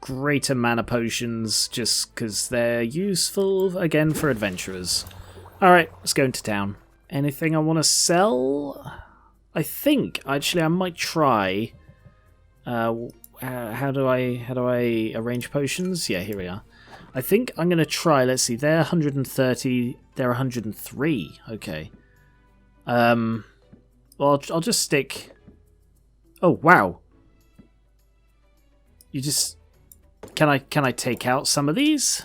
greater mana potions just because they're useful, again, for adventurers. Alright, let's go into town. Anything I want to sell? I think, actually, I might try... how do I arrange potions? Yeah, here we are. I think I'm going to try, let's see, they're 130, they're 103. Okay. Well, I'll just stick... Oh, wow. You just... Can I take out some of these?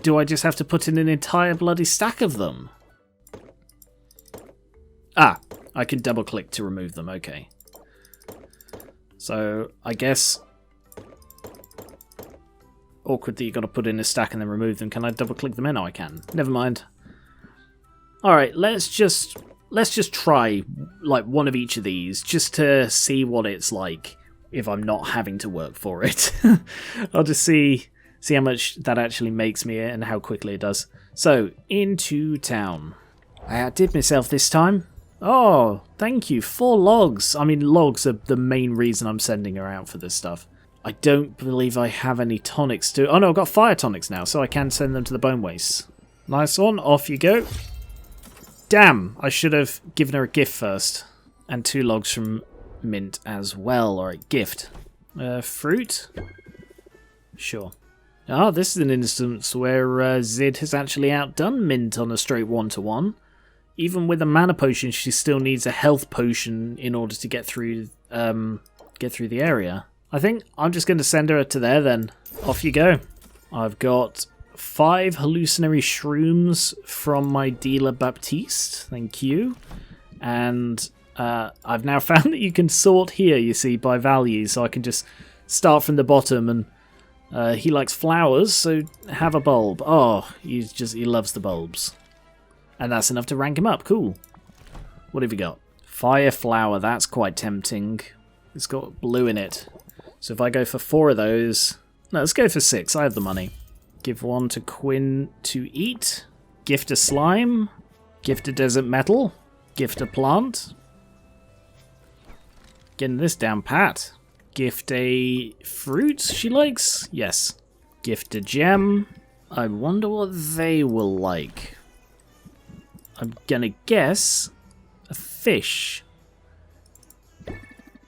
Do I just have to put in an entire bloody stack of them? Ah, I can double click to remove them, okay. So, I guess... Awkward that you got to put in a stack and then remove them. Can I double click them in? Oh, I can. Never mind. Alright, let's just try like one of each of these just to see what it's like if I'm not having to work for it. I'll just see how much that actually makes me and how quickly it does. So, into town. I outdid myself this time. Oh, thank you. 4 logs. I mean, logs are the main reason I'm sending her out for this stuff. I don't believe I have any tonics to... Oh no, I've got fire tonics now, so I can send them to the bone waste. Nice one. Off you go. Damn, I should have given her a gift first. And 2 logs from mint as well. Alright, gift. Fruit? Sure. Ah, this is an instance where Zid has actually outdone mint on a straight 1-to-1. Even with a mana potion, she still needs a health potion in order to get through the area. I think I'm just going to send her to there then. Off you go. I've got 5 hallucinatory shrooms from my dealer Baptiste. Thank you. And I've now found that you can sort here, you see, by value. So I can just start from the bottom and he likes flowers, so have a bulb. Oh, he loves the bulbs. And that's enough to rank him up. Cool. What have you got? Fire flower. That's quite tempting. It's got blue in it. So if I go for 4 of those... No, let's go for 6. I have the money. Give 1 to Quinn to eat. Gift a slime. Gift a desert metal. Gift a plant. Getting this down pat. Gift a fruit she likes. Yes. Gift a gem. I wonder what they will like. I'm gonna guess a fish.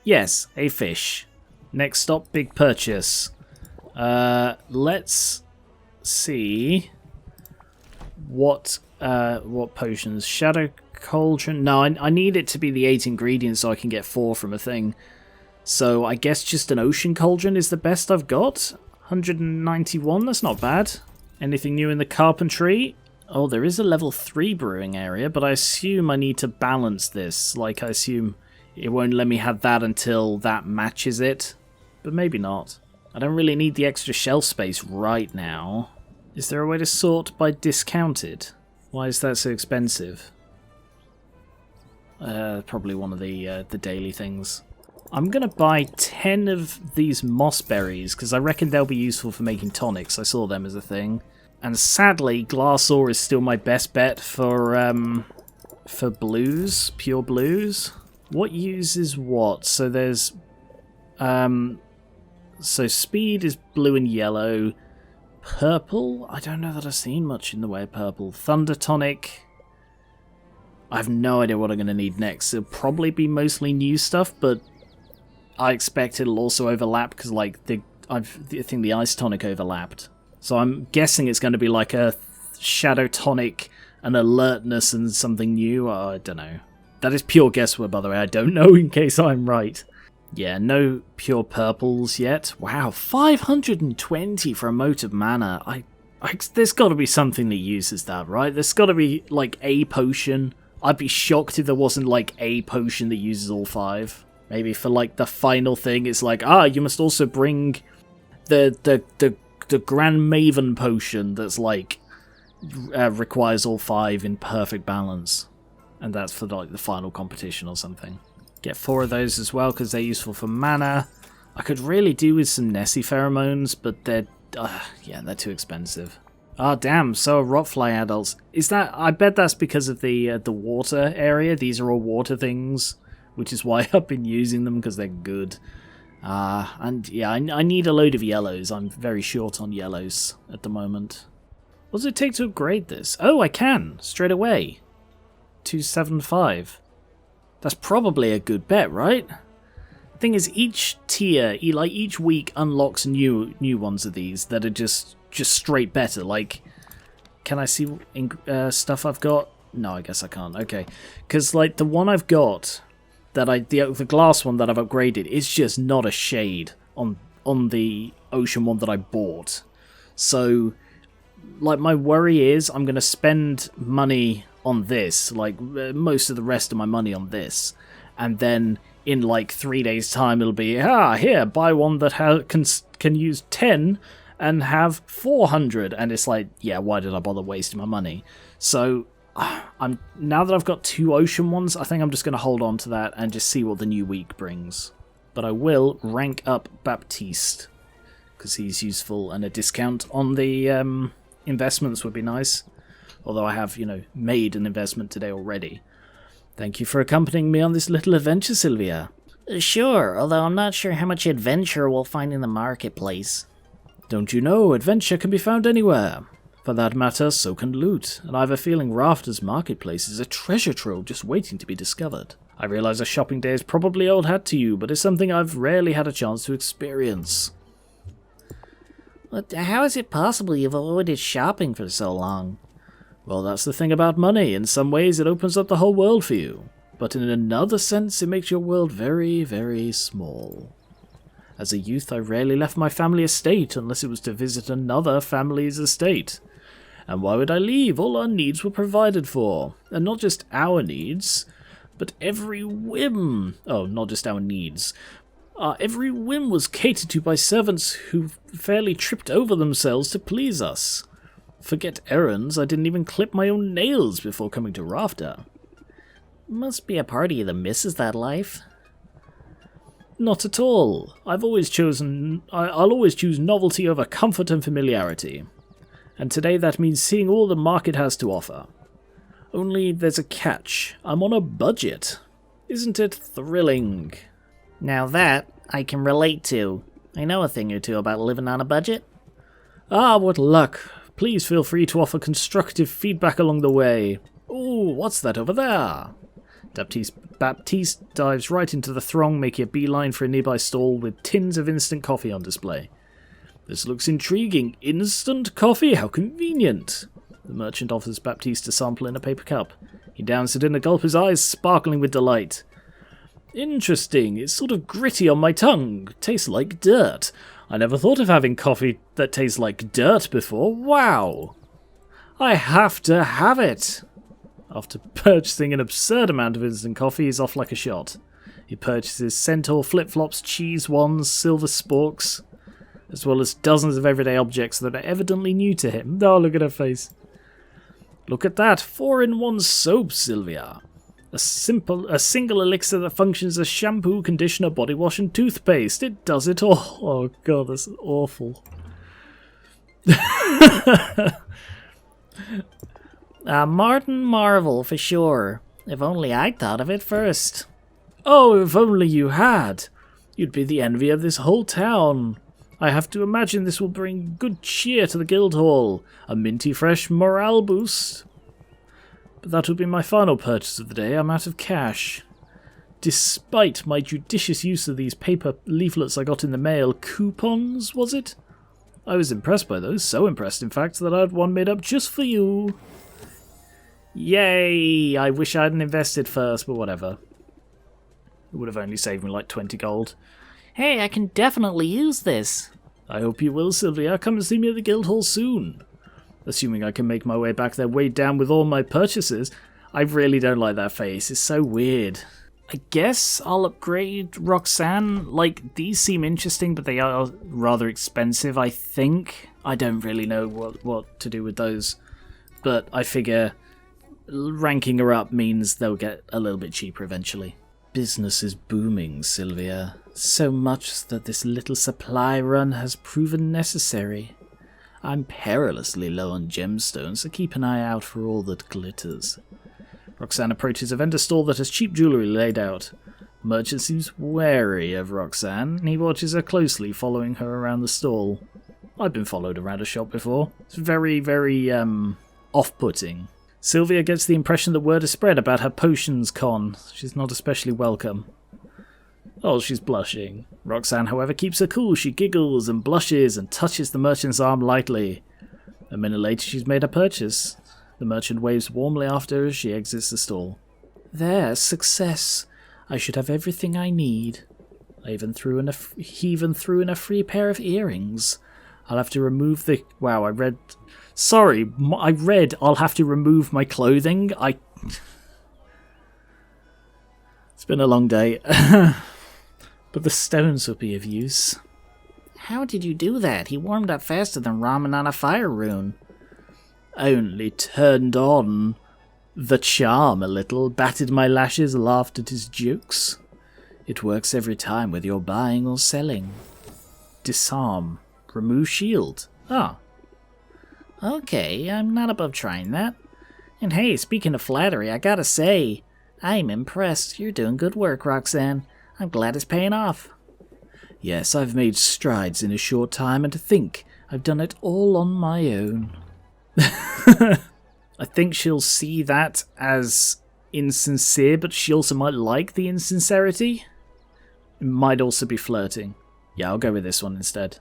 Yes, a fish. Next stop, big purchase. Let's see what potions. Shadow cauldron. No, I need it to be the 8 ingredients so I can get 4 from a thing. So I guess just an ocean cauldron is the best I've got. 191. That's not bad. Anything new in the carpentry? Oh, there is a level 3 brewing area, but I assume I need to balance this. Like, I assume it won't let me have that until that matches it. But maybe not. I don't really need the extra shelf space right now. Is there a way to sort by discounted? Why is that so expensive? Probably one of the daily things. I'm going to buy 10 of these moss berries, because I reckon they'll be useful for making tonics. I saw them as a thing. And sadly, glass ore is still my best bet for blues, pure blues. What uses what? So there's... So speed is blue and yellow. Purple? I don't know that I've seen much in the way of purple. Thunder tonic. I have no idea what I'm going to need next. It'll probably be mostly new stuff, but I expect it'll also overlap because, like, I think the ice tonic overlapped. So I'm guessing it's going to be like a shadow tonic, an alertness, and something new. I don't know. That is pure guesswork, by the way. I don't know in case I'm right. Yeah, no pure purples yet. Wow, 520 for a mote of mana. There's got to be something that uses that, right? There's got to be, like, a potion. I'd be shocked if there wasn't, like, a potion that uses all 5. Maybe for, like, the final thing, it's like, you must also bring the Grand Maven potion that's, like, requires all 5 in perfect balance. And that's for, like, the final competition or something. Get 4 of those as well, because they're useful for mana. I could really do with some Nessie pheromones, but they're too expensive. Ah, damn, so are rotfly adults. Is that... I bet that's because of the water area. These are all water things, which is why I've been using them, because they're good. And yeah, I need a load of yellows. I'm very short on yellows at the moment. What does it take to upgrade this? Oh, I can, straight away. 275. That's probably a good bet, right? Thing is, each tier, like each week, unlocks new ones of these that are just straight better. Like, can I see stuff I've got? No, I guess I can't. Okay, because like the one I've got, the glass one that I've upgraded, is just not a shade on the ocean one that I bought. So, like, my worry is I'm gonna spend money on this, like most of the rest of my money on this, and then in like 3 days time it'll be, here, buy one that can use 10 and have 400, and it's like, yeah, why did I bother wasting my money? So now that I've got 2 ocean ones, I think I'm just going to hold on to that and just see what the new week brings. But I will rank up Baptiste because he's useful, and a discount on the investments would be nice. Although I have, made an investment today already. Thank you for accompanying me on this little adventure, Sylvia. Sure, although I'm not sure how much adventure we'll find in the marketplace. Don't you know, adventure can be found anywhere. For that matter, so can loot, and I have a feeling Rafter's marketplace is a treasure trove just waiting to be discovered. I realise a shopping day is probably old hat to you, but it's something I've rarely had a chance to experience. But how is it possible you've avoided shopping for so long? Well, that's the thing about money. In some ways, it opens up the whole world for you. But in another sense, it makes your world very, very small. As a youth, I rarely left my family estate unless it was to visit another family's estate. And why would I leave? All our needs were provided for. And not just our needs, but every whim. Oh, not just our needs. Every whim was catered to by servants who fairly tripped over themselves to please us. Forget errands, I didn't even clip my own nails before coming to Rafter. Must be a part of you that misses that life. Not at all. I'll always choose novelty over comfort and familiarity. And today that means seeing all the market has to offer. Only there's a catch. I'm on a budget. Isn't it thrilling? Now that I can relate to. I know a thing or two about living on a budget. Ah, what luck. Please feel free to offer constructive feedback along the way. Ooh, what's that over there? Baptiste dives right into the throng, making a beeline for a nearby stall with tins of instant coffee on display. This looks intriguing. Instant coffee? How convenient. The merchant offers Baptiste a sample in a paper cup. He downs it in a gulp, his eyes sparkling with delight. Interesting. It's sort of gritty on my tongue. Tastes like dirt. I never thought of having coffee that tastes like dirt before. Wow! I have to have it! After purchasing an absurd amount of instant coffee, he's off like a shot. He purchases Centaur flip-flops, cheese wands, silver sporks, as well as dozens of everyday objects that are evidently new to him. Oh, look at her face. Look at that! 4-in-1 soap, Sylvia! A single elixir that functions as shampoo, conditioner, body wash, and toothpaste. It does it all. Oh god, that's awful. Martin Marvel, for sure. If only I'd thought of it first. Oh, if only you had. You'd be the envy of this whole town. I have to imagine this will bring good cheer to the Guildhall. A minty fresh morale boost. But that would be my final purchase of the day. I'm out of cash. Despite my judicious use of these paper leaflets I got in the mail, coupons, was it? I was impressed by those, so impressed in fact that I had one made up just for you. Yay! I wish I hadn't invested first, but whatever. It would have only saved me like 20 gold. Hey, I can definitely use this. I hope you will, Sylvia. Come and see me at the Guildhall soon. Assuming I can make my way back there weighed down with all my purchases. I really don't like that face. It's so weird. I guess I'll upgrade Roxanne. Like, these seem interesting, but they are rather expensive, I think. I don't really know what to do with those. But I figure ranking her up means they'll get a little bit cheaper eventually. Business is booming, Sylvia. So much that this little supply run has proven necessary. I'm perilously low on gemstones, so keep an eye out for all that glitters. Roxanne approaches a vendor stall that has cheap jewellery laid out. Merchant seems wary of Roxanne, and he watches her closely, following her around the stall. I've been followed around a shop before. It's very, very, off-putting. Sylvia gets the impression that word has spread about her potions con. She's not especially welcome. Oh, she's blushing. Roxanne, however, keeps her cool. She giggles and blushes and touches the merchant's arm lightly. A minute later, she's made her purchase. The merchant waves warmly after her as she exits the stall. There, success. I should have everything I need. He even threw in a free pair of earrings. I'll have to remove the... Wow, I read I'll have to remove my clothing. It's been a long day. But the stones will be of use. How did you do that? He warmed up faster than ramen on a fire rune. Only turned on the charm a little, batted my lashes, laughed at his jokes. It works every time whether you're buying or selling. Disarm. Remove shield. Ah. Okay, I'm not above trying that. And hey, speaking of flattery, I gotta say, I'm impressed. You're doing good work, Roxanne. I'm glad it's paying off. Yes, I've made strides in a short time, and to think I've done it all on my own. I think she'll see that as insincere, but she also might like the insincerity. It might also be flirting. Yeah, I'll go with this one instead.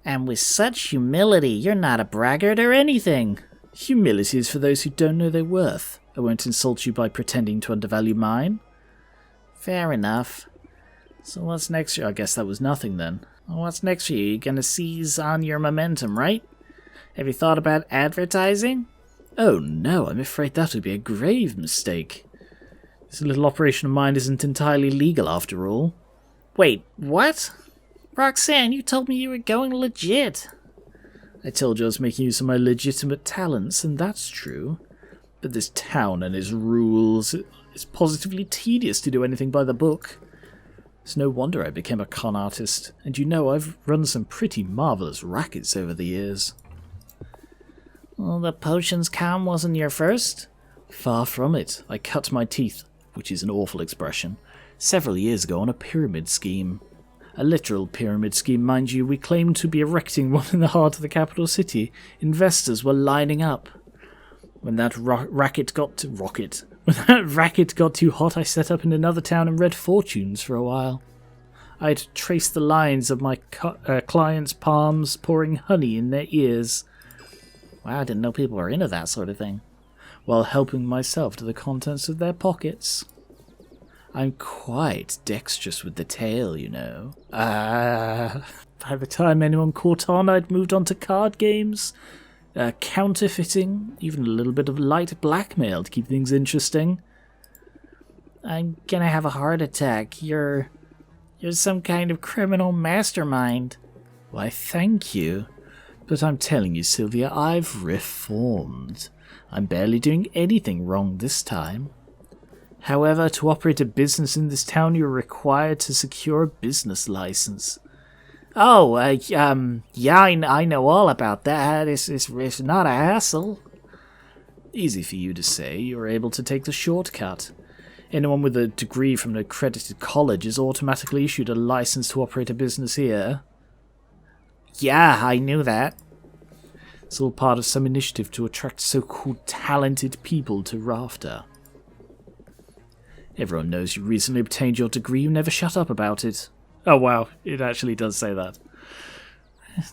And with such humility, you're not a braggart or anything. Humility is for those who don't know their worth. I won't insult you by pretending to undervalue mine. Fair enough. So what's next for you? I guess that was nothing then. Well, what's next for you? You're gonna seize on your momentum, right? Have you thought about advertising? Oh no, I'm afraid that would be a grave mistake. This little operation of mine isn't entirely legal after all. Wait, what? Roxanne, you told me you were going legit. I told you I was making use of my legitimate talents, and that's true. But this town and its rules, it's positively tedious to do anything by the book. It's no wonder I became a con artist, and you know I've run some pretty marvellous rackets over the years. Well, the potions con wasn't your first? Far from it. I cut my teeth, which is an awful expression, several years ago on a pyramid scheme. A literal pyramid scheme, mind you. We claimed to be erecting one in the heart of the capital city. Investors were lining up. When that racket got too hot, I set up in another town and read fortunes for a while. I'd traced the lines of my clients' palms, pouring honey in their ears. Wow, I didn't know people were into that sort of thing. While helping myself to the contents of their pockets. I'm quite dexterous with the tail, you know. By the time anyone caught on, I'd moved on to card games, counterfeiting, even a little bit of light blackmail to keep things interesting. I'm gonna have a heart attack. You're some kind of criminal mastermind. Why, thank you. But I'm telling you, Sylvia, I've reformed. I'm barely doing anything wrong this time. However, to operate a business in this town, you're required to secure a business license. Oh, yeah, I know all about that. It's not a hassle. Easy for you to say. You're able to take the shortcut. Anyone with a degree from an accredited college is automatically issued a license to operate a business here. Yeah, I knew that. It's all part of some initiative to attract so-called talented people to Rafter. Everyone knows you recently obtained your degree, you never shut up about it. Oh wow, it actually does say that.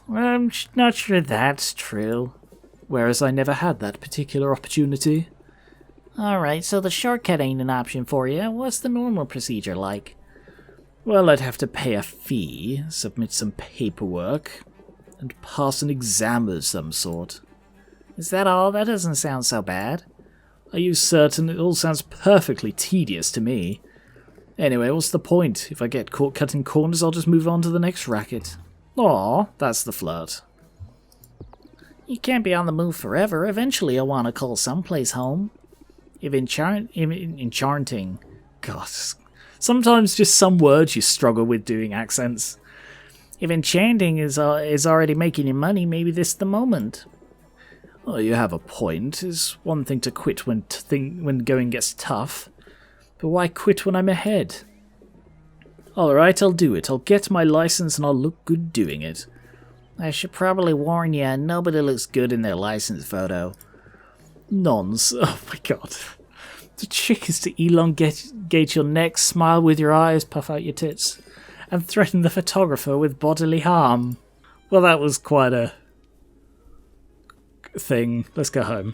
Well, I'm not sure that's true. Whereas I never had that particular opportunity. Alright, so the shortcut ain't an option for you. What's the normal procedure like? Well, I'd have to pay a fee, submit some paperwork, and pass an exam of some sort. Is that all? That doesn't sound so bad. Are you certain? It all sounds perfectly tedious to me. Anyway, what's the point? If I get caught cutting corners, I'll just move on to the next racket. Aw, that's the flirt. You can't be on the move forever. Eventually you'll want to call someplace home. If enchanting... God, sometimes just some words you struggle with doing accents. If enchanting is already making you money, maybe this is the moment. Well, you have a point. It's one thing to quit when going gets tough. But why quit when I'm ahead? Alright, I'll do it. I'll get my license and I'll look good doing it. I should probably warn you, nobody looks good in their license photo. Nons. Oh my god. The trick is to elongate your neck, smile with your eyes, puff out your tits, and threaten the photographer with bodily harm. Well, that was quite a thing. Let's go home.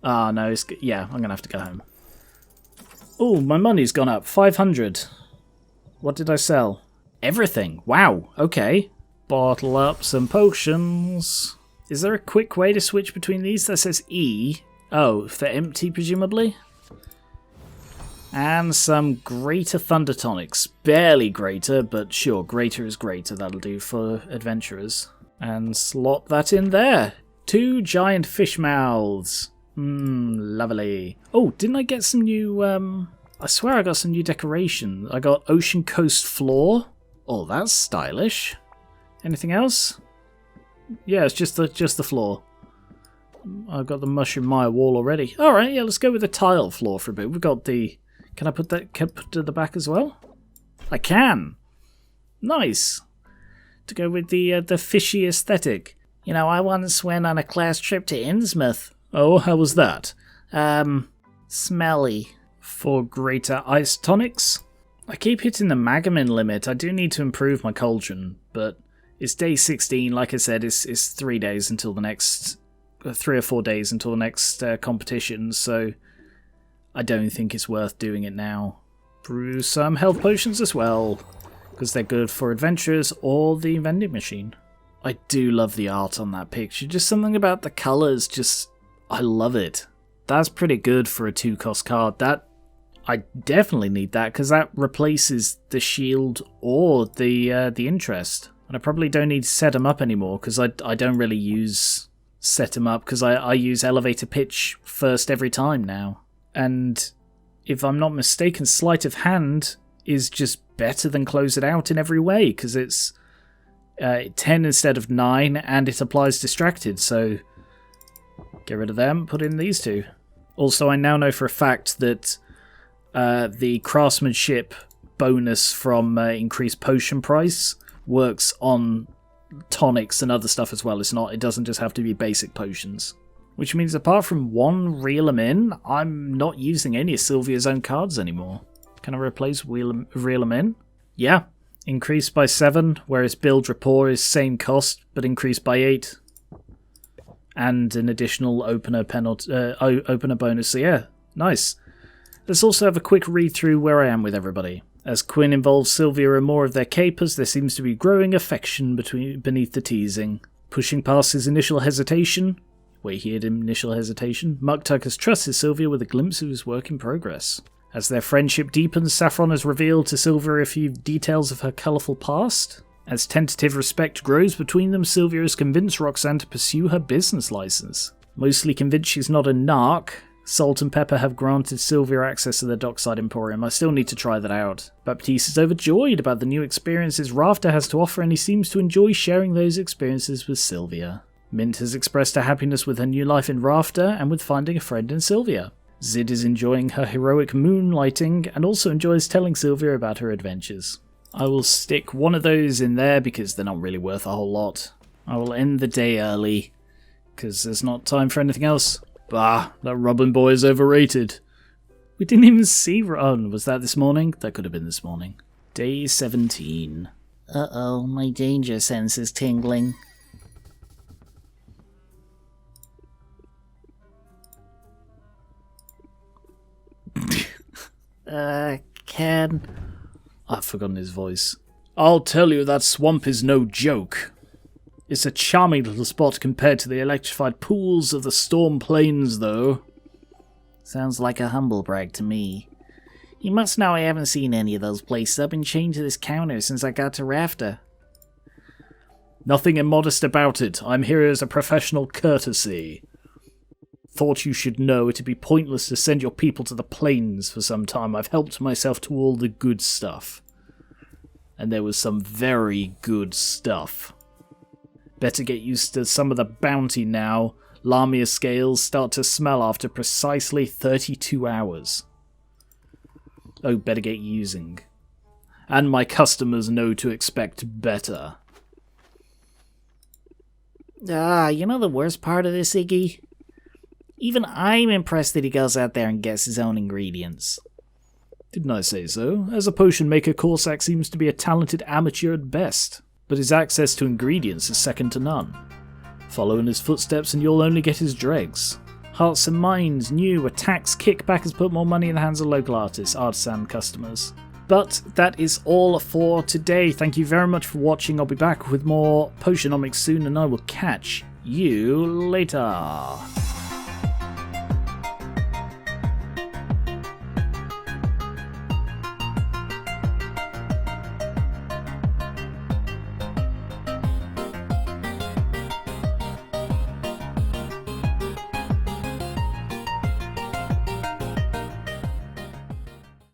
Ah, no, yeah, I'm gonna have to go home. Oh, my money's gone up. 500. What did I sell? Everything. Wow, okay. Bottle up some potions. Is there a quick way to switch between these? That says E. Oh, for empty, presumably? And some greater thunder tonics. Barely greater, but sure, greater is greater. That'll do for adventurers. And slot that in there. 2 giant fish mouths. Lovely. Oh, didn't I get some new, I swear I got some new decoration. I got ocean coast floor. Oh, that's stylish. Anything else? Yeah, it's just the floor. I've got the mushroom Maya wall already. Alright, yeah, let's go with the tile floor for a bit. We've got the... Can I put that to the back as well? I can! Nice! To go with the fishy aesthetic. You know, I once went on a class trip to Innsmouth. Oh, how was that? Smelly. For greater ice tonics? I keep hitting the Magamin limit. I do need to improve my cauldron, but it's day 16. Like I said, it's 3 days until the next... 3 or 4 days until the next competition, so I don't think it's worth doing it now. Brew some health potions as well, because they're good for adventurers or the vending machine. I do love the art on that picture. Just something about the colours, I love it. That's pretty good for a 2-cost card. I definitely need that, because that replaces the shield or the interest. And I probably don't need to set them up anymore, because I don't really use set them up, because I use elevator pitch first every time now. And if I'm not mistaken, sleight of hand is just better than close it out in every way, because it's 10 instead of 9, and it applies distracted, so get rid of them, put in these 2. Also, I now know for a fact that the craftsmanship bonus from increased potion price works on tonics and other stuff as well. It doesn't just have to be basic potions. Which means apart from 1 reel 'em in, I'm not using any of Sylvia's own cards anymore. Can I replace reel 'em in? Yeah. Increased by 7, whereas build rapport is same cost, but increased by 8. And an additional opener opener bonus, so yeah, nice. Let's also have a quick read through where I am with everybody. As Quinn involves Sylvia in more of their capers, there seems to be growing affection beneath the teasing. Pushing past his initial hesitation, Muktuk has trusted Sylvia with a glimpse of his work in progress. As their friendship deepens, Saffron has revealed to Sylvia a few details of her colourful past. As tentative respect grows between them, Sylvia has convinced Roxanne to pursue her business license. Mostly convinced she's not a narc, Salt and Pepper have granted Sylvia access to their dockside emporium. I still need to try that out. Baptiste is overjoyed about the new experiences Rafter has to offer, and he seems to enjoy sharing those experiences with Sylvia. Mint has expressed her happiness with her new life in Rafter and with finding a friend in Sylvia. Zid is enjoying her heroic moonlighting and also enjoys telling Sylvia about her adventures. I will stick one of those in there because they're not really worth a whole lot. I will end the day early because there's not time for anything else. Bah, that Robin boy is overrated. We didn't even see Ron. Was that this morning? That could have been this morning. Day 17. Uh-oh, my danger sense is tingling. Ken... I've forgotten his voice. I'll tell you, that swamp is no joke. It's a charming little spot compared to the electrified pools of the Storm Plains, though. Sounds like a humble brag to me. You must know I haven't seen any of those places. I've been chained to this counter since I got to Rafter. Nothing immodest about it. I'm here as a professional courtesy. Thought you should know it'd be pointless to send your people to the plains for some time. I've helped myself to all the good stuff. And there was some very good stuff. Better get used to some of the bounty now. Lamia scales start to smell after precisely 32 hours. Oh, better get using. And my customers know to expect better. You know the worst part of this, Iggy? Even I'm impressed that he goes out there and gets his own ingredients. Didn't I say so? As a potion maker, Corsac seems to be a talented amateur at best, but his access to ingredients is second to none. Follow in his footsteps and you'll only get his dregs. Hearts and Minds, new attacks, kickback has put more money in the hands of local artists, artisan customers. But that is all for today. Thank you very much for watching. I'll be back with more Potionomics soon, and I will catch you later.